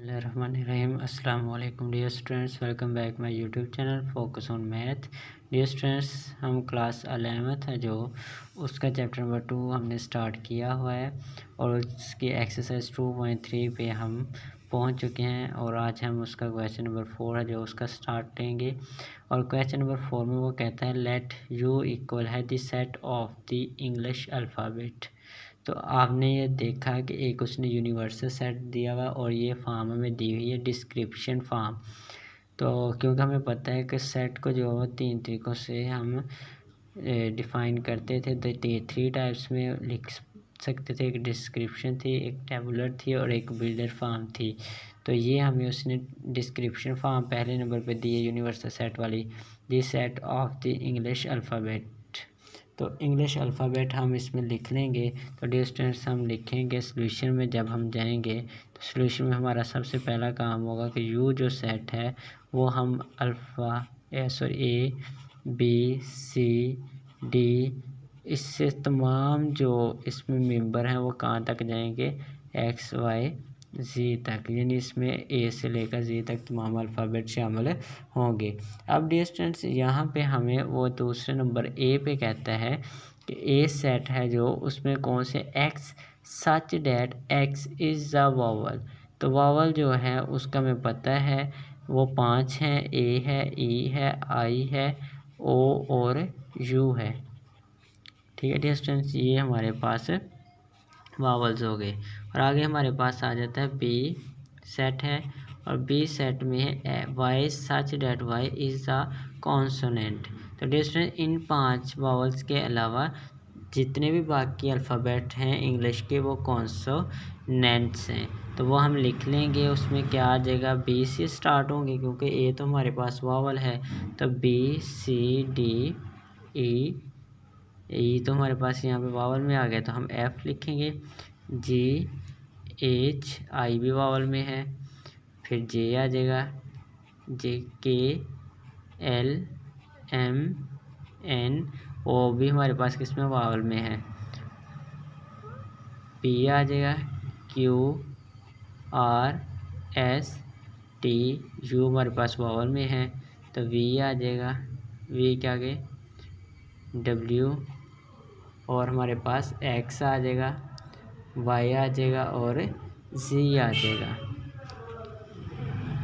Bismillahirrahmanirrahim. Assalamu alaikum dear students, welcome back my YouTube channel Focus on Math. Dear students, हम class 11th है जो उसका chapter number 2 हमने start किया हुआ है और उसकी एक्सरसाइज 2.3 पे हम पहुंच चुके हैं और आज हम उसका क्वेश्चन नंबर 4 है जो उसका स्टार्ट लेंगे। और क्वेश्चन नंबर 4 में वो कहता है लेट यू इक्वल है the set of the English alphabet. तो आपने ये देखा कि एक उसने यूनिवर्सल सेट दिया हुआ और ये फॉर्म हमें दी हुई है डिस्क्रिप्शन फॉर्म। तो क्योंकि हमें पता है कि सेट को जो है 3 तरीक़ों से हम डिफ़ाइन करते थे। तो 3 टाइप्स में लिख सकते थे, एक डिस्क्रिप्शन थी, एक टेबुलर थी और एक बिल्डर फॉर्म थी। तो ये हमें उसने डिस्क्रिप्शन फॉर्म पहले नंबर पे दी है यूनिवर्सल सेट वाली, the set of the English alphabet. तो इंग्लिश अल्फ़ाबेट हम इसमें लिख लेंगे। तो डियर स्टूडेंट्स हम लिखेंगे सॉल्यूशन में। जब हम जाएंगे तो सॉल्यूशन में हमारा सबसे पहला काम होगा कि यू जो सेट है वो हम ए बी सी डी इससे तमाम जो इसमें मेंबर हैं वो कहाँ तक जाएंगे, एक्स वाई जी तक, यानी इसमें ए से लेकर जी तक तमाम अल्फ़ाबेट शामिल होंगे। अब डियर स्टूडेंट्स यहाँ पे हमें वो दूसरे नंबर ए पे कहता है कि ए सेट है जो उसमें कौन से x such that x is the vowel. तो वावल जो है उसका हमें पता है वो 5 हैं, ए है, ई है, आई है, ओ और यू है। ठीक है डियर स्टूडेंट्स, ये हमारे पास वावल्स हो गए। और आगे हमारे पास आ जाता है बी सेट है और बी सेट में है Y such that Y is the consonant. तो डियर स्टूडेंट इन 5 वावल्स के अलावा जितने भी बाकी अल्फ़ाबेट हैं इंग्लिश के वो कॉन्सोनेंट्स हैं। तो वो हम लिख लेंगे। उसमें क्या आ जाएगा, बी से स्टार्ट होंगे क्योंकि ए तो हमारे पास वावल है। तो बी सी डी ई तो हमारे पास यहाँ पे वावल में आ गया तो हम एफ़ लिखेंगे। जी एच आई भी वावल में है, फिर जे आ जाएगा, जे K L M N O भी हमारे पास किसमें वावल में है, पी आ जाएगा, Q R S T U हमारे पास वावल में है। तो वी आ जाएगा, वी के आगे डब्ल्यू और हमारे पास एक्स आ जाएगा, वाई आ जाएगा और जी आ जाएगा।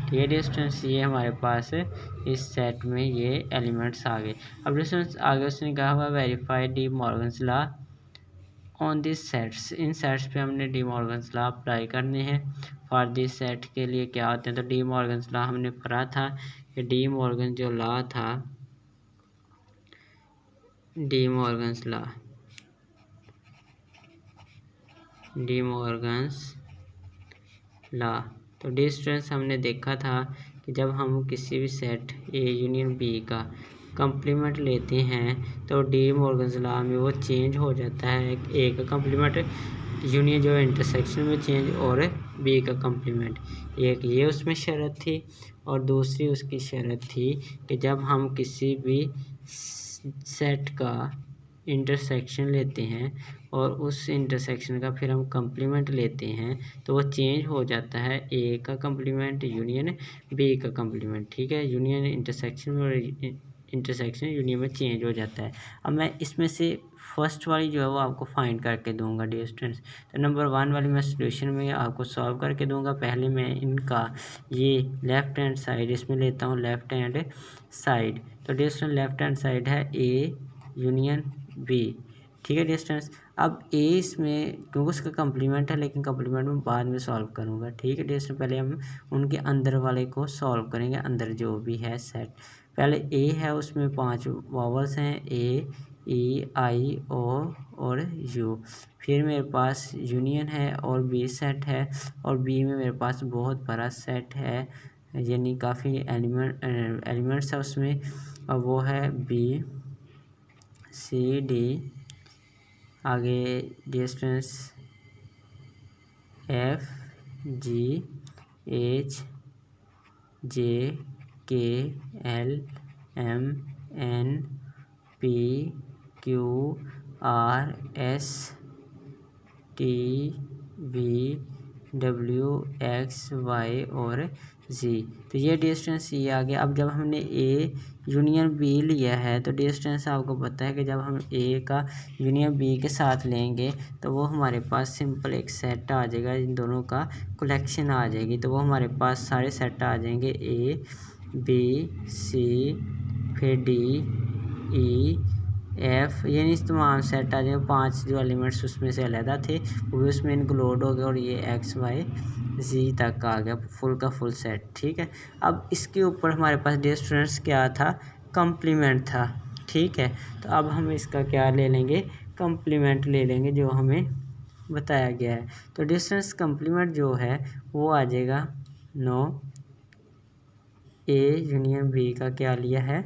ठीक है डियर स्टूडेंट्स, ये हमारे पास इस सेट में ये एलिमेंट्स आ गए। अब डियर स्टूडेंट्स आगे उसने कहा हुआ verify D Morgan's law on this sets. In sets पे हमने डी मॉर्गन्स लॉ अप्लाई करने हैं। फॉर दिस सेट के लिए क्या होते हैं, तो डी मॉर्गन्स लॉ हमने पढ़ा था कि डी मॉर्गन जो लॉ था, डी मॉर्गन्स लॉ तो डियर स्टूडेंट्स हमने देखा था कि जब हम किसी भी सेट ए यूनियन बी का कंप्लीमेंट लेते हैं तो डी मॉर्गन्स लॉ में वो चेंज हो जाता है। ए का कंप्लीमेंट यूनियन जो इंटरसेक्शन में चेंज और बी का कंप्लीमेंट, एक ये उसमें शर्त थी और दूसरी उसकी शर्त थी कि जब हम किसी भी सेट का इंटरसेक्शन लेते हैं और उस इंटरसेक्शन का फिर हम कंप्लीमेंट लेते हैं तो वो चेंज हो जाता है, ए का कंप्लीमेंट यूनियन बी का कंप्लीमेंट। ठीक है, यूनियन इंटरसेक्शन में और इंटरसेक्शन यूनियन में चेंज हो जाता है। अब मैं इसमें से फर्स्ट वाली जो है वो आपको फाइंड करके दूंगा डियर स्टूडेंट्स। तो नंबर 1 वाली मैं सॉल्यूशन में आपको सॉल्व करके दूंगा। पहले मैं इनका ये लेफ़्ट हैंड साइड इसमें लेता हूँ, लेफ़्ट हैंड साइड। तो dear student left hand side है ए यूनियन बी। ठीक है डियर स्टूडेंट्स, अब ए इसमें क्योंकि उसका कंप्लीमेंट है लेकिन कंप्लीमेंट में बाद में सॉल्व करूँगा। ठीक है डियर स्टूडेंट, पहले हम उनके अंदर वाले को सॉल्व करेंगे, अंदर जो भी है सेट। पहले ए है उसमें 5 वावल्स हैं, ए ई आई ओ और यू। फिर मेरे पास यूनियन है और बी सेट है और बी में मेरे पास बहुत बड़ा सेट है, यानी काफ़ी एलिमेंट्स है उसमें, और वो है बी सी डी, आगे dear students F G H J K L M N P Q R S T V W, X, Y और Z। तो ये डिस्टेंस ये आ गया। अब जब हमने ए यूनियन बी लिया है तो डिस्टेंस आपको पता है कि जब हम ए का यूनियन बी के साथ लेंगे तो वो हमारे पास सिंपल एक सेट आ जाएगा, इन दोनों का कलेक्शन आ जाएगी। तो वो हमारे पास सारे सेट आ जाएंगे, ए बी सी फिर डी ई एफ, यानी तमाम सेट आ जाएंगे। 5 जो एलिमेंट्स उसमें से अलहदा थे वो भी उसमें इंक्लूड हो गए और ये एक्स वाई जी तक आ गया, फुल का फुल सेट। ठीक है, अब इसके ऊपर हमारे पास डिस्टेंस क्या था, कम्प्लीमेंट था। ठीक है, तो अब हम इसका क्या ले लेंगे, कम्प्लीमेंट ले लेंगे जो हमें बताया गया है। तो डिस्टेंस कम्प्लीमेंट जो है वो आ जाएगा 9 ए यूनियन बी का क्या लिया है,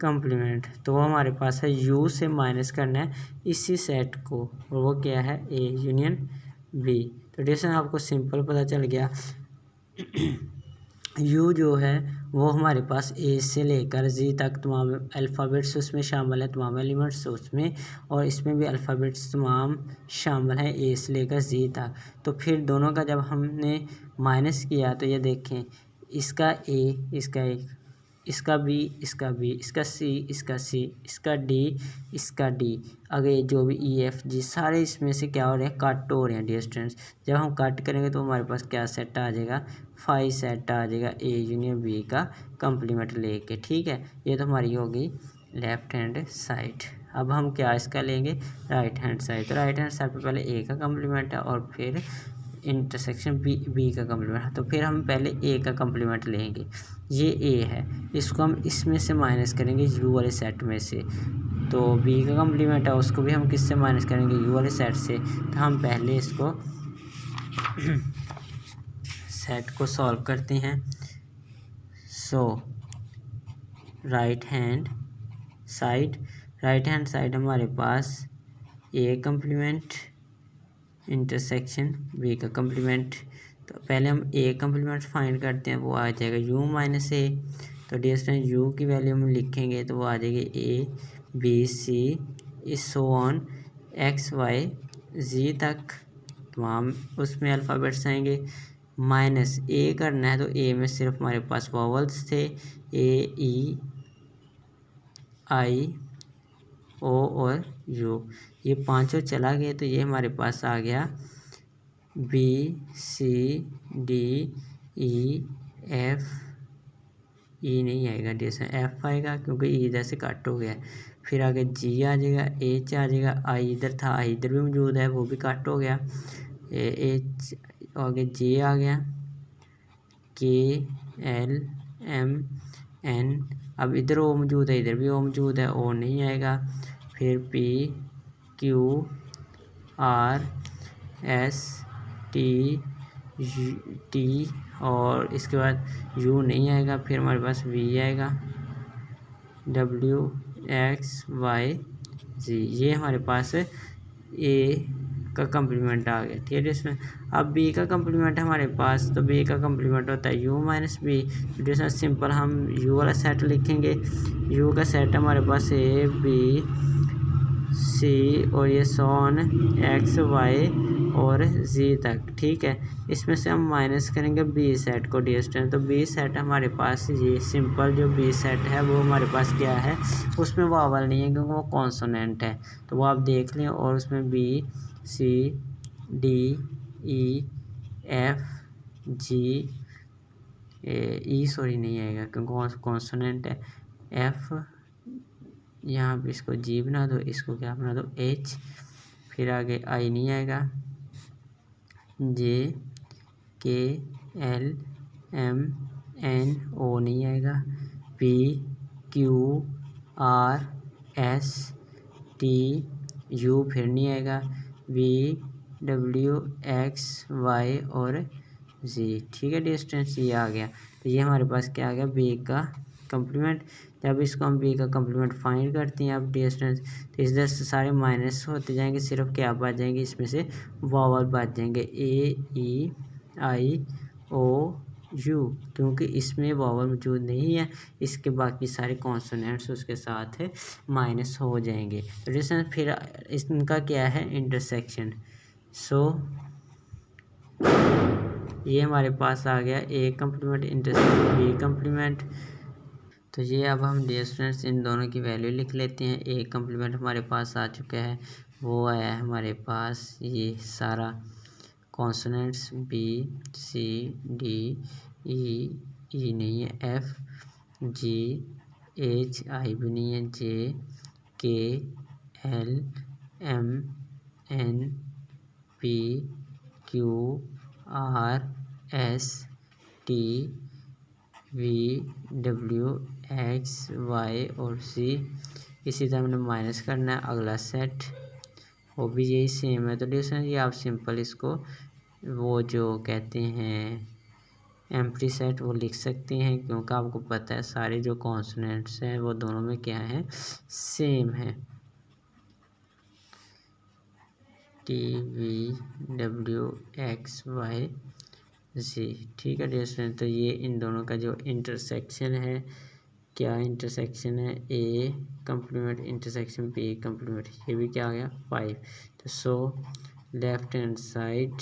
कम्प्लीमेंट। तो वो हमारे पास है यू से माइनस करना है इसी सेट को, और वो क्या है ए यूनियन बी। तो डिस्टेंस आपको सिंपल पता चल गया। यू जो है वो हमारे पास ए से लेकर जी तक तमाम अल्फ़ाबेट्स उसमें शामिल है, तमाम एलिमेंट्स उसमें, और इसमें भी अल्फ़ाबेट्स तमाम शामिल हैं ए से लेकर जी तक। तो फिर दोनों का जब हमने माइनस किया तो ये देखें, इसका ए, इसका ए, इसका बी, इसका बी, इसका सी, इसका सी, इसका डी, इसका डी, आगे जो भी ई एफ जी सारे इसमें से क्या हो रहे हैं, कट हो रहे हैं डिस्टेंस। जब हम कट करेंगे तो हमारे पास क्या सेट आ जाएगा, 5 सेट आ जाएगा ए यूनियन बी का कम्प्लीमेंट लेके। ठीक है, ये तो हमारी होगी लेफ्ट हैंड साइड। अब हम क्या इसका लेंगे, राइट हैंड साइड। तो राइट हैंड साइड पर पहले ए का कम्प्लीमेंट है और फिर इंटरसेक्शन बी का कम्प्लीमेंट है। तो फिर हम पहले ए का कम्प्लीमेंट लेंगे, ये ए है, इसको हम इसमें से माइनस करेंगे यू वाले सेट में से। तो बी का कम्प्लीमेंट है उसको भी हम किससे माइनस करेंगे, यू वाले सेट से। तो हम पहले इसको सेट को सॉल्व करते हैं। सो राइट हैंड साइड हमारे पास ए कम्प्लीमेंट इंटरसेक्शन बी का कम्प्लीमेंट। तो पहले हम ए कम्प्लीमेंट फाइंड करते हैं, वो आ जाएगा यू माइनस ए। तो डिस्टेंस यू की वैल्यू हम लिखेंगे तो वो आ जाएगी A B C so on X Y Z तक तमाम उसमें अल्फ़ाबेट्स आएंगे। माइनस ए करना है तो ए में सिर्फ हमारे पास वॉवल्स थे, ए ई आई ओ और यू, ये पांचों चला गए तो ये हमारे पास आ गया B C D E F, E नहीं आएगा, जैसे एफ आएगा क्योंकि ई इधर से कट हो गया। फिर आगे जी आ जाएगा, एच आ जाएगा, आई इधर था, आई इधर भी मौजूद है, वो भी कट हो गया। एच आगे जे आ गया, के एल एम एन, अब इधर ओ मौजूद है, इधर भी ओ मौजूद है, ओ नहीं आएगा। फिर P Q R S T और इसके बाद यू नहीं आएगा। फिर हमारे पास वी आएगा, डब्ल्यू एक्स वाई जी, ये हमारे पास ए का कम्प्लीमेंट आ गया। ठीक है, इसमें अब बी का कम्प्लीमेंट हमारे पास, तो बी का कम्प्लीमेंट होता है यू माइनस बी। जिसमें सिंपल हम यू वाला सेट लिखेंगे, यू का सेट हमारे पास ए बी सी और ये सॉन एक्स वाई और जी तक। ठीक है, इसमें से हम माइनस करेंगे बी सेट को डिस्टेंस। तो बी सेट हमारे पास ये सिंपल जो बी सेट है वो हमारे पास क्या है, उसमें वावल नहीं है क्योंकि वो कॉन्सोनेंट है, तो वो आप देख लें। और उसमें B C D E F G E sorry नहीं आएगा क्योंकि कॉन्सोनेंट है। एफ यहाँ पे इसको जी बना दो, इसको क्या बना दो एच, फिर आगे आई नहीं आएगा, जे K L M N O नहीं आएगा, P Q R S T U फिर नहीं आएगा, वी डब्ल्यू एक्स वाई और जी। ठीक है, डिस्टेंस ये आ गया। तो ये हमारे पास क्या आ गया, बी का कम्प्लीमेंट। जब इसको हम बी का कम्प्लीमेंट फाइंड करते हैं अब डिस्टेंस, तो इधर से सारे माइनस होते जाएंगे, सिर्फ क्या बच जाएंगे, इसमें से वावल बच जाएंगे, ए ई आई ओ यू, क्योंकि इसमें वावल मौजूद नहीं है, इसके बाकी सारे कॉन्सोनेंट्स उसके साथ माइनस हो जाएंगे। तो डिस्टेंस फिर इनका क्या है, इंटरसेक्शन। सो ये हमारे पास आ गया A complement intersection B complement. तो ये अब हम डियर स्टूडेंट्स इन दोनों की वैल्यू लिख लेते हैं। ए कम्प्लीमेंट हमारे पास आ चुका है, वो आया है हमारे पास ये सारा consonants B C D E नहीं है, एफ जी एच आई भी नहीं है, J K L M N P Q R S T V W X Y और सी। इसी तरह हमने माइनस करना है अगला सेट, वो भी यही सेम है। तो डिस्टेंस ये आप सिंपल इसको वो जो कहते हैं एम्प्टी सेट वो लिख सकते हैं, क्योंकि आपको पता है सारे जो कॉन्सोनेंट्स हैं वो दोनों में क्या है, सेम है। T V W X Y Z, ठीक है डियर स्टूडेंट। तो ये इन दोनों का जो इंटरसेक्शन है, क्या इंटरसेक्शन है, A complement intersection B complement, ये भी क्या आ गया 5। तो so left hand side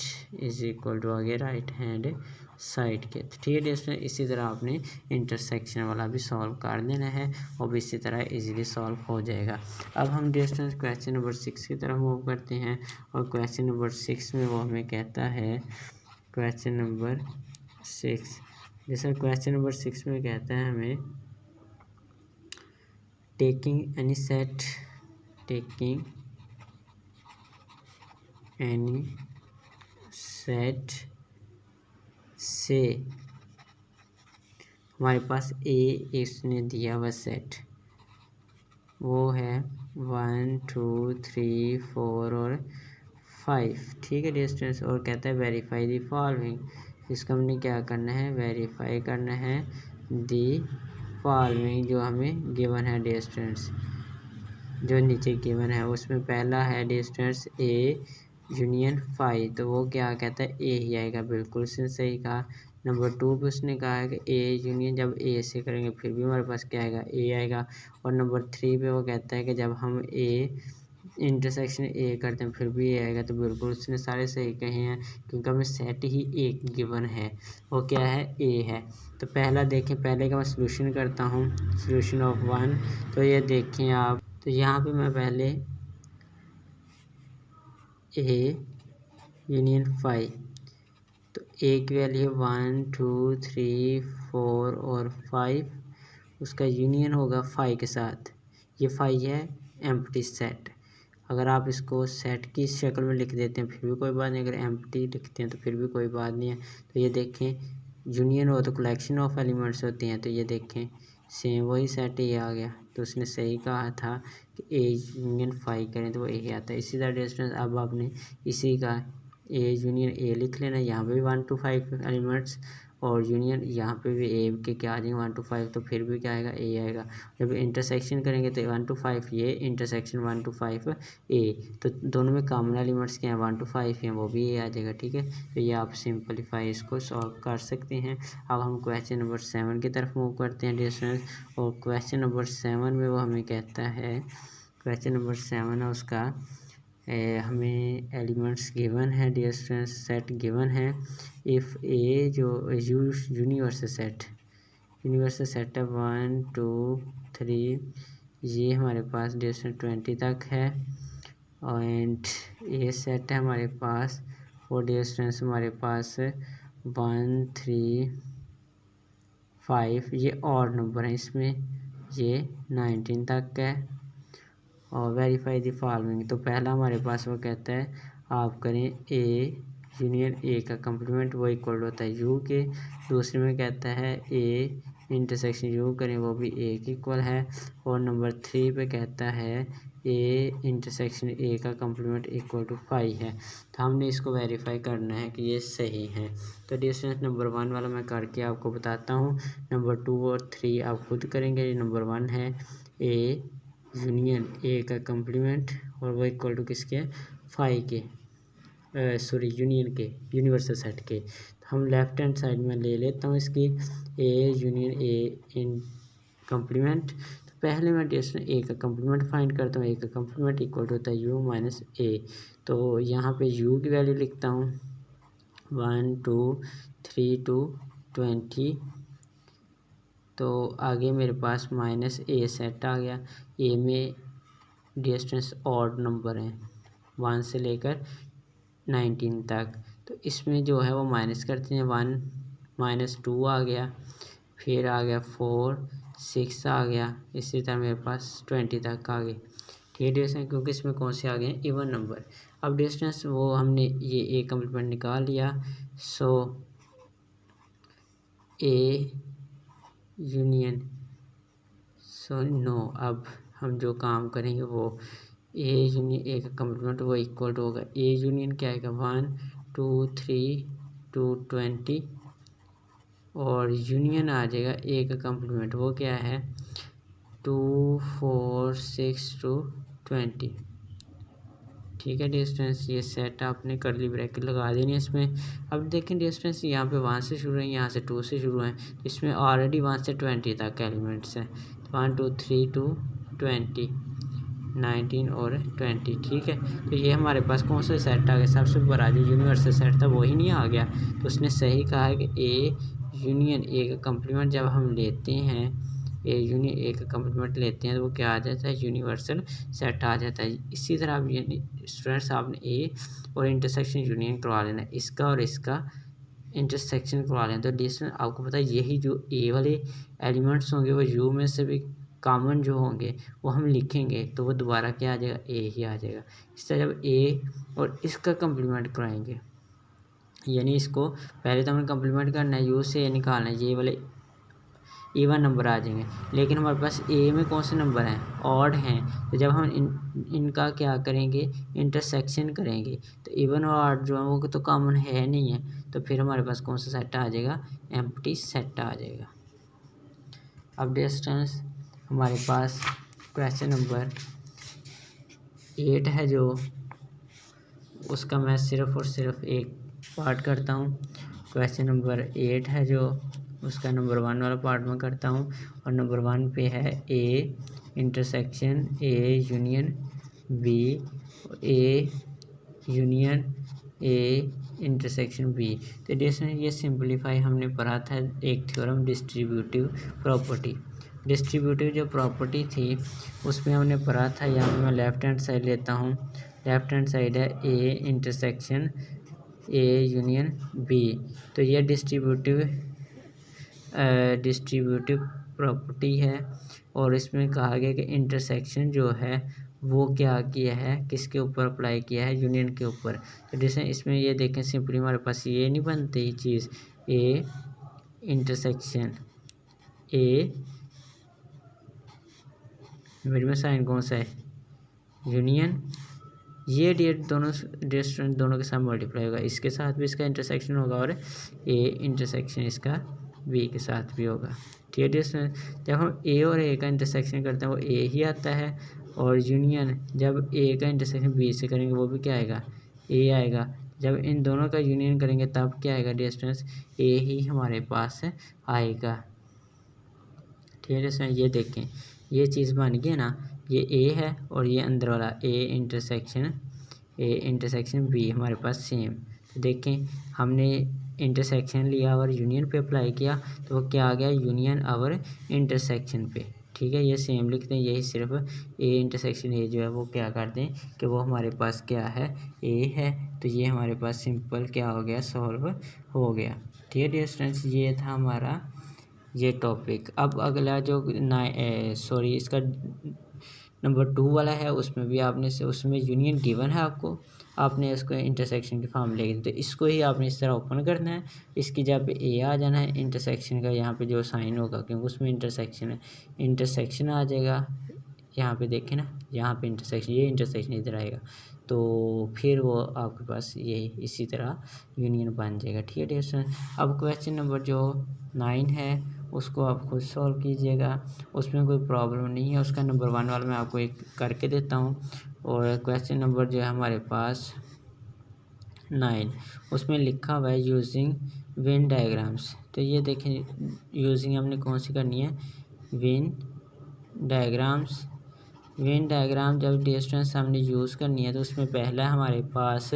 is equal to आ गया राइट हैंड साइड के। तो ठीक है डियर स्टूडेंट, इसी तरह आपने इंटरसेक्शन वाला भी सॉल्व कर देना है और भी इसी तरह इजीली सॉल्व हो जाएगा। अब हम डियर स्टूडेंट क्वेश्चन नंबर 6 की तरफ मूव करते हैं और क्वेश्चन नंबर 6 में वो हमें कहता है, क्वेश्चन नंबर 6 जैसा क्वेश्चन नंबर 6 में कहता है हमें टेकिंग एनी सेट से हमारे पास ए इसने दिया हुआ सेट वो है 1 2 3 4 और 5, ठीक है डियर स्टूडेंट्स। और कहता है वेरीफाई दी फॉलोइंग, इसका हमने क्या करना है, वेरीफाई करना है दी फॉलोइंग जो हमें गिवन है डियर स्टूडेंट्स, जो नीचे गिवन है उसमें पहला है डियर स्टूडेंट्स ए यूनियन 5, तो वो क्या कहता है ए ही आएगा, बिल्कुल उसने सही कहा। नंबर 2 पे उसने कहा है कि ए यूनियन जब ए से करेंगे फिर भी हमारे पास क्या आएगा, ए आएगा। और नंबर 3 पे वो कहता है कि जब हम ए इंटरसेक्शन ए करते हैं फिर भी ए आएगा, तो बिल्कुल उसने सारे सही कहे हैं, क्योंकि हमें सेट ही एक गिवन है, वो क्या है, ए है। तो पहला देखें, पहले का मैं सॉल्यूशन करता हूँ, सॉल्यूशन ऑफ 1। तो ये देखें आप, तो यहाँ पे मैं पहले ए यूनियन 5, तो ए की वैल्यू 1 2 3 4 और 5, उसका यूनियन होगा 5 के साथ, ये 5 है एम्प्टी सेट। अगर आप इसको सेट की शक्ल में लिख देते हैं फिर भी कोई बात नहीं, अगर एम्प्टी लिखते हैं तो फिर भी कोई बात नहीं है। तो ये देखें यूनियन हो तो कलेक्शन ऑफ एलिमेंट्स होते हैं, तो ये देखें सेम वही सेट ये आ गया, तो उसने सही कहा था कि ए यूनियन 5 करें तो वो ए आता है। इसी तरह डिस्टेंस अब आपने इसी का ए यूनियन ए लिख लेना, यहाँ पे भी 1 to 5 एलिमेंट्स और यूनियन यहाँ पे भी ए के क्या आ जाएंगे 1 to 5, तो फिर भी क्या आएगा, ए आएगा। जब इंटरसेक्शन करेंगे तो 1 to 5 ये, इंटरसेक्शन 1 to 5 ए, तो दोनों में कॉमन एलिमेंट्स क्या हैं 1 to 5 हैं, वो भी ए आ जाएगा, ठीक है। तो ये आप सिंपलीफाई इसको सॉल्व कर सकते हैं। अब हम क्वेश्चन नंबर 7 की तरफ मूव करते हैं डियर स्टूडेंट्स, और क्वेश्चन नंबर 7 में वो हमें कहता है, क्वेश्चन नंबर 7 है उसका हमें एलिमेंट्स गिवन है डियर स्टूडेंट्स, सेट गिवन है। इफ़ ए जो यूनिवर्सल सेट है 1 2 3, ये हमारे पास डियर स्टूडेंट 20 तक है, एंड ए सेट है हमारे पास, और डियर स्टूडेंट्स हमारे पास 1 3 5, ये और नंबर है इसमें, ये 19 तक है। और वेरीफाई दी फॉलोइंग, तो पहला हमारे पास वो कहता है आप करें ए यूनियन ए का कम्प्लीमेंट वो इक्वल होता है यू के। दूसरे में कहता है ए इंटरसेक्शन यू करें वो भी ए के इक्वल है। और नंबर 3 पे कहता है ए इंटरसेक्शन ए का कम्प्लीमेंट इक्वल टू 5 है। तो हमने इसको वेरीफाई करना है कि ये सही है। तो डिस्टेंस नंबर 1 वाला मैं करके आपको बताता हूँ, नंबर 2 और 3 आप खुद करेंगे। नंबर 1 है ए यूनियन ए का कम्प्लीमेंट और वो इक्वल टू किसके, 5 के, सॉरी यूनियन के, यूनिवर्सल सेट के। तो हम लेफ्ट हैंड साइड में ले लेता हूँ इसकी ए यूनियन ए इन कम्प्लीमेंट। तो पहले मैं डिस्टेंस ए का कम्प्लीमेंट फाइंड करता हूँ, ए का कम्प्लीमेंट इक्वल टू होता है यू माइनस ए। तो यहाँ पे यू की वैल्यू लिखता हूँ, 1 2 3 to 20। तो आगे मेरे पास माइनस ए सेट आ गया। ए में डिस्टेंस ऑड नंबर हैं 1 से लेकर 19 तक। तो इसमें जो है वो माइनस करते हैं। 1 -2 आ गया, फिर आ गया 4 6 आ गया, इसी तरह मेरे पास 20 तक आ गए। ठीक है डिस्टेंस, क्योंकि इसमें कौन से आ गए इवन नंबर। अब डिस्टेंस वो हमने ये ए कम्प्लीमेंट निकाल लिया। सो ए यूनियन नो। अब हम जो काम करेंगे वो ए यूनियन ए का कम्प्लीमेंट वो इक्वल टू होगा ए यूनियन क्या आएगा 1 2 3 to 20 और यूनियन आ जाएगा ए का कम्प्लीमेंट वो क्या है 2 4 6 to 20। ठीक है डिस्टेंस, ये सेट आपने करली ब्रैकेट लगा देनी है इसमें। अब देखें डिस्टेंस यहाँ पे 1 से शुरू है, यहाँ से 2 से शुरू है, इसमें ऑलरेडी 1 से 20 तक एलिमेंट्स हैं। 1 2 3 to 20 19 और 20। ठीक है, तो ये हमारे पास कौन सा सेट आ गया, सबसे बड़ा जो यूनिवर्सल सेट था वही नहीं आ गया। तो उसने सही कहा है कि ए यूनियन ए का कम्प्लीमेंट जब हम लेते हैं, ए यूनियन ए का कम्प्लीमेंट लेते हैं तो वो क्या आ जाता है यूनिवर्सल सेट आ जाता है। इसी तरह आप स्टूडेंट्स आपने ए और इंटरसेक्शन यूनियन करवा लेना, इसका और इसका इंटरसेक्शन करवा लेना। तो डिस्टेंस आपको पता है यही जो ए वाले एलिमेंट्स होंगे वो यू में से भी कॉमन जो होंगे वो हम लिखेंगे तो वो दोबारा क्या आ जाएगा ए ही आ जाएगा। इस तरह जब ए और इसका कम्प्लीमेंट कराएंगे, यानी इसको पहले तो हमें कम्प्लीमेंट करना है, यू से ए निकालना है, ये वाले इवन नंबर आ जाएंगे। लेकिन हमारे पास ए में कौन से नंबर हैं ऑड हैं, तो जब हम इनका क्या करेंगे इंटरसेक्शन करेंगे तो इवन और ऑड जो है वो तो कॉमन है नहीं है, तो फिर हमारे पास कौन सा सेट आ जाएगा एम्प्टी सेट आ जाएगा। अब डिस्टेंस हमारे पास क्वेश्चन नंबर 8 है जो उसका मैं सिर्फ़ और सिर्फ एक पार्ट करता हूँ। क्वेश्चन नंबर 8 है जो उसका नंबर 1 वाला पार्ट में करता हूँ और नंबर 1 पे है A intersection A union B, A union A intersection B. तो डिस्टेंस ये सिंपलीफाई हमने पढ़ा था एक थ्योरम डिस्ट्रीब्यूटिव प्रॉपर्टी। डिस्ट्रीब्यूटिव जो प्रॉपर्टी थी उसमें हमने पढ़ा था, यहाँ पे मैं लेफ़्ट हैंड साइड लेता हूँ, लेफ़्ट हैंड साइड है A intersection A union B. तो ये डिस्ट्रीब्यूटिव प्रॉपर्टी है और इसमें कहा गया कि इंटरसेक्शन जो है वो क्या किया है किसके ऊपर अप्लाई किया है यूनियन के ऊपर। तो जैसे इसमें ये देखें सिंपली हमारे पास ये नहीं बनती ये चीज़ ए इंटरसेक्शन ए, मेरे में साइन कौन सा है यूनियन, ये डेट दोनों डिस्टेंस दोनों के साथ मल्टीप्लाई होगा, इसके साथ भी इसका इंटरसेक्शन होगा और ए इंटरसेक्शन इसका बी के साथ भी होगा। ठीक है डिस्टेंस जब हम ए और ए का इंटरसेक्शन करते हैं वो ए ही आता है और यूनियन जब ए का इंटरसेक्शन बी से करेंगे वो भी क्या आएगा ए आएगा। जब इन दोनों का यूनियन करेंगे तब क्या आएगा डिस्टेंस ए ही हमारे पास आएगा। ठीक है डिस्टेंस ये देखें ये चीज़ बन गई ना, ये ए है और ये अंदर वाला ए इंटरसेक्शन बी हमारे पास सेम। तो देखें हमने इंटरसेक्शन लिया और यूनियन पे अप्लाई किया तो वो क्या आ गया यूनियन और इंटरसेक्शन पे। ठीक है ये सेम लिखते हैं, यही सिर्फ ए इंटरसेक्शन ए जो है वो क्या कर दें कि वो हमारे पास क्या है ए है, तो ये हमारे पास सिंपल क्या हो गया सॉल्व हो गया। ठीक है डियर स्टूडेंट्स ये था हमारा ये टॉपिक। अब अगला जो इसका नंबर 2 वाला है उसमें भी आपने उसमें यूनियन गिवन है आपको, आपने इसको इंटरसेक्शन के फॉर्म लेके तो इसको ही आपने इस तरह ओपन करना है, इसकी जगह पे ए आ जाना है, इंटरसेक्शन का यहाँ पे जो साइन होगा क्योंकि उसमें इंटरसेक्शन है इंटरसेक्शन आ जाएगा। यहाँ पे देखें ना यहाँ पे इंटरसेक्शन ये इंटरसेक्शन इधर आएगा तो फिर वो आपके पास ये इसी तरह यूनियन बन जाएगा। ठीक है डियर स्टूडेंट, अब क्वेश्चन नंबर जो 9 है उसको आप खुद सॉल्व कीजिएगा, उसमें कोई प्रॉब्लम नहीं है। उसका नंबर 1 वाला मैं आपको एक करके देता हूँ और क्वेश्चन नंबर जो है हमारे पास 9 उसमें लिखा हुआ है यूजिंग वेन डायग्राम्स। तो ये देखें यूजिंग हमने कौन सी करनी है वेन डायग्राम्स। वेन डायग्राम जब डिस्टेंस हमने यूज़ करनी है तो उसमें पहला हमारे पास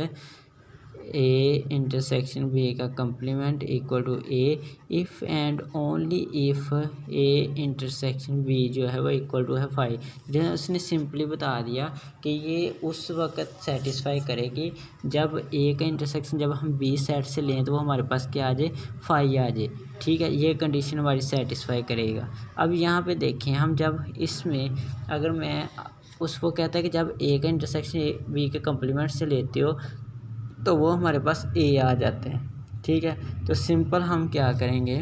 ए इंटरसेक्शन बी का complement equal to A if and only if A intersection B जो है वो इक्वल टू है 5। जो उसने सिंपली बता दिया कि ये उस वक्त सेटिस्फाई करेगी जब ए का इंटरसेक्शन जब हम बी सेट से लें तो वो हमारे पास क्या आ जाए 5 आ जाए। ठीक है, ये कंडीशन हमारी सेटिस्फाई करेगा। अब यहाँ पे देखें हम जब इसमें अगर मैं उसको कहता है कि जब ए का इंटरसेक्शन बी के कम्प्लीमेंट से लेते हो तो वो हमारे पास ए आ जाते हैं। ठीक है, तो सिंपल हम क्या करेंगे,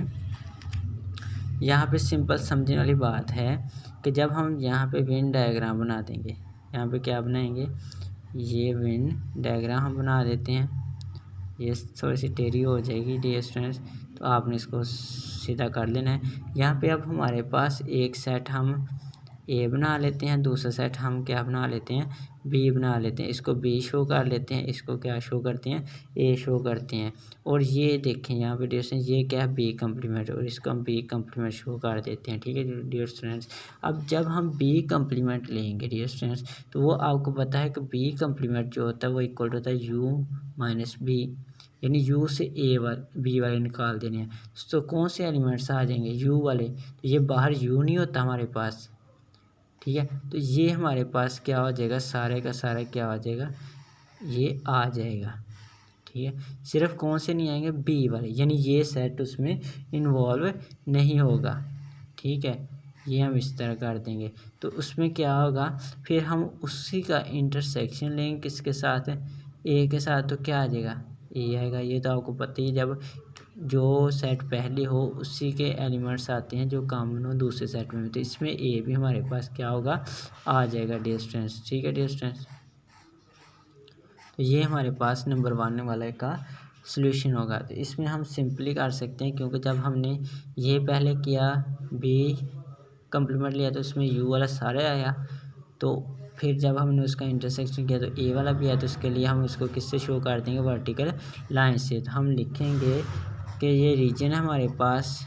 यहाँ पे सिंपल समझने वाली बात है कि जब हम यहाँ पे वेन डायग्राम बना देंगे, यहाँ पे क्या बनाएंगे, ये वेन डायग्राम हम बना देते हैं। ये थोड़ी सी टेढ़ी हो जाएगी डियर स्टूडेंट्स, तो आपने इसको सीधा कर लेना है। यहाँ पे अब हमारे पास एक सेट हम ए बना लेते हैं, दूसरा सेट हम क्या बना लेते हैं, बी बना लेते हैं। इसको बी शो कर लेते हैं, इसको क्या शो करते हैं, ए शो करते हैं। और ये देखें यहाँ पे डियर स्टूडेंट्स ये क्या है, बी कम्प्लीमेंट, और इसको हम बी कम्प्लीमेंट शो कर देते हैं। ठीक है डियर स्टूडेंट्स, अब जब हम बी कम्प्लीमेंट लेंगे डियर स्टूडेंट्स तो वो आपको पता है कि बी कम्प्लीमेंट जो होता है वो इक्वल होता है यू माइनस बी, यानी यू से ए वाले बी वाले निकाल देने हैं। तो कौन से एलिमेंट्स आ जाएंगे, यू वाले, तो ये बाहर यू नहीं होता हमारे पास। ठीक है, तो ये हमारे पास क्या हो जाएगा, सारे का सारा क्या हो जाएगा, ये आ जाएगा। ठीक है, सिर्फ कौन से नहीं आएंगे, बी वाले, यानी ये सेट उसमें इन्वॉल्व नहीं होगा। ठीक है, ये हम इस तरह कर देंगे तो उसमें क्या होगा, फिर हम उसी का इंटरसेक्शन लेंगे किसके साथ, ए के साथ, तो क्या आ जाएगा, ए आएगा। ये तो आपको पता ही, जब जो सेट पहले हो उसी के एलिमेंट्स आते हैं जो कॉमन हो दूसरे सेट में, तो इसमें ए भी हमारे पास क्या होगा, आ जाएगा डियर स्टूडेंट्स। ठीक है डियर स्टूडेंट्स, तो ये हमारे पास नंबर 1 वाले का सॉल्यूशन होगा। तो इसमें हम सिंपली कर सकते हैं, क्योंकि जब हमने ये पहले किया बी कम्प्लीमेंट लिया तो उसमें यू वाला सारे आया, तो फिर जब हमने उसका इंटरसेक्शन किया तो ए वाला भी आया, तो उसके लिए हम उसको किससे शो कर देंगे, वर्टिकल लाइन से। तो हम लिखेंगे कि ये रीजन है हमारे पास,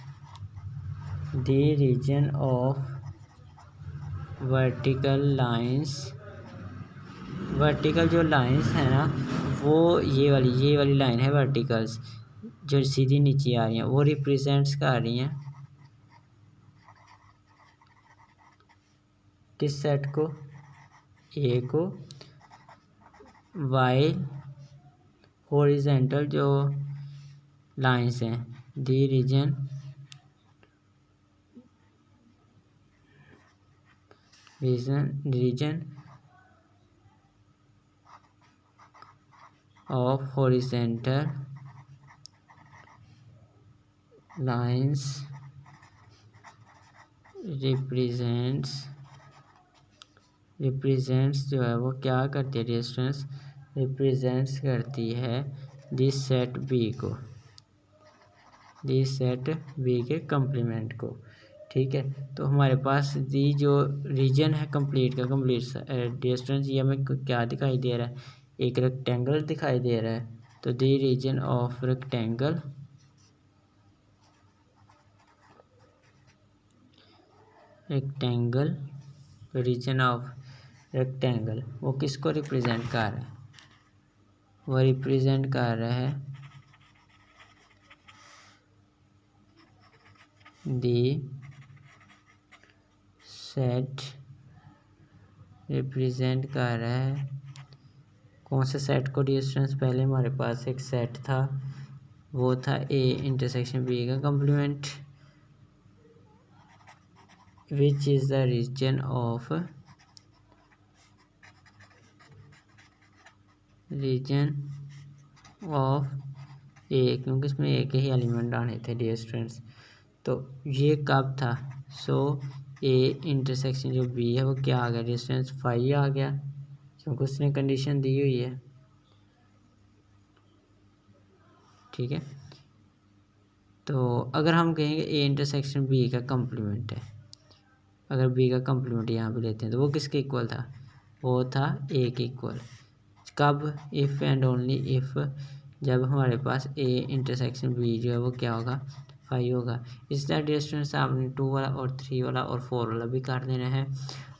the region of vertical lines, vertical जो लाइंस है ना वो ये वाली लाइन है वर्टिकल्स जो सीधी नीचे आ रही हैं, वो रिप्रेजेंट्स कर रही हैं किस सेट को, ए को, वाइल हॉरिजॉन्टल जो लाइंस हैं, दी reason of horizontal lines represents जो है वो क्या करती है डिस्टेंस, रिप्रेजेंट्स करती है दिस सेट बी को, दिस सेट बी के कम्प्लीमेंट को। ठीक है, तो हमारे पास दी जो रीजन है कंप्लीट का कंप्लीट डिस्टेंस, ये हमें क्या दिखाई दे रहा है, एक रेक्टेंगल दिखाई दे रहा है। तो the region of rectangle region of rectangle वो किसको रिप्रेजेंट कर रहा है, वो रिप्रेजेंट कर रहा है दी सेट, रिप्रेजेंट कर रहा है कौन से सेट को डिस्टेंस, पहले हमारे पास एक सेट था वो था ए इंटरसेक्शन बी का complement, which is the region of A, क्योंकि इसमें एक ही एलिमेंट आने थे डियर स्टूडेंट्स। तो ये कब था, सो ए इंटरसेक्शन जो बी है वो क्या आ गया डिस्टेंस 5 आ गया, क्योंकि उसने कंडीशन दी हुई है। ठीक है, तो अगर हम कहेंगे ए इंटरसेक्शन बी का कम्प्लीमेंट है, अगर बी का कम्प्लीमेंट यहाँ पे लेते हैं तो वो किसके इक्वल था, वो था ए के इक्वल। कब, इफ़ एंड ओनली इफ़, जब हमारे पास ए इंटरसेक्शन बी जो है वो क्या होगा 5 होगा। इस तरह डियर स्टूडेंट्स आपने 2 वाला और 3 वाला और 4 वाला भी कर देना है।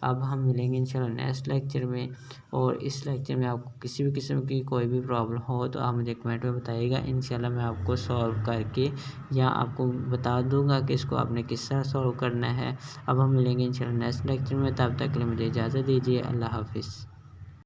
अब हम मिलेंगे इंशाल्लाह नेक्स्ट लेक्चर में, और इस लेक्चर में आपको किसी भी किस्म की कोई भी प्रॉब्लम हो तो आप मुझे कमेंट में बताइएगा। इंशाल्लाह मैं आपको सॉल्व करके या आपको बता दूंगा कि इसको आपने किस तरह सॉल्व करना है। अब हम मिलेंगे इंशाल्लाह नेक्स्ट लेक्चर में, तब तक के लिए मुझे इजाज़त दीजिए। अल्लाह हाफिज़।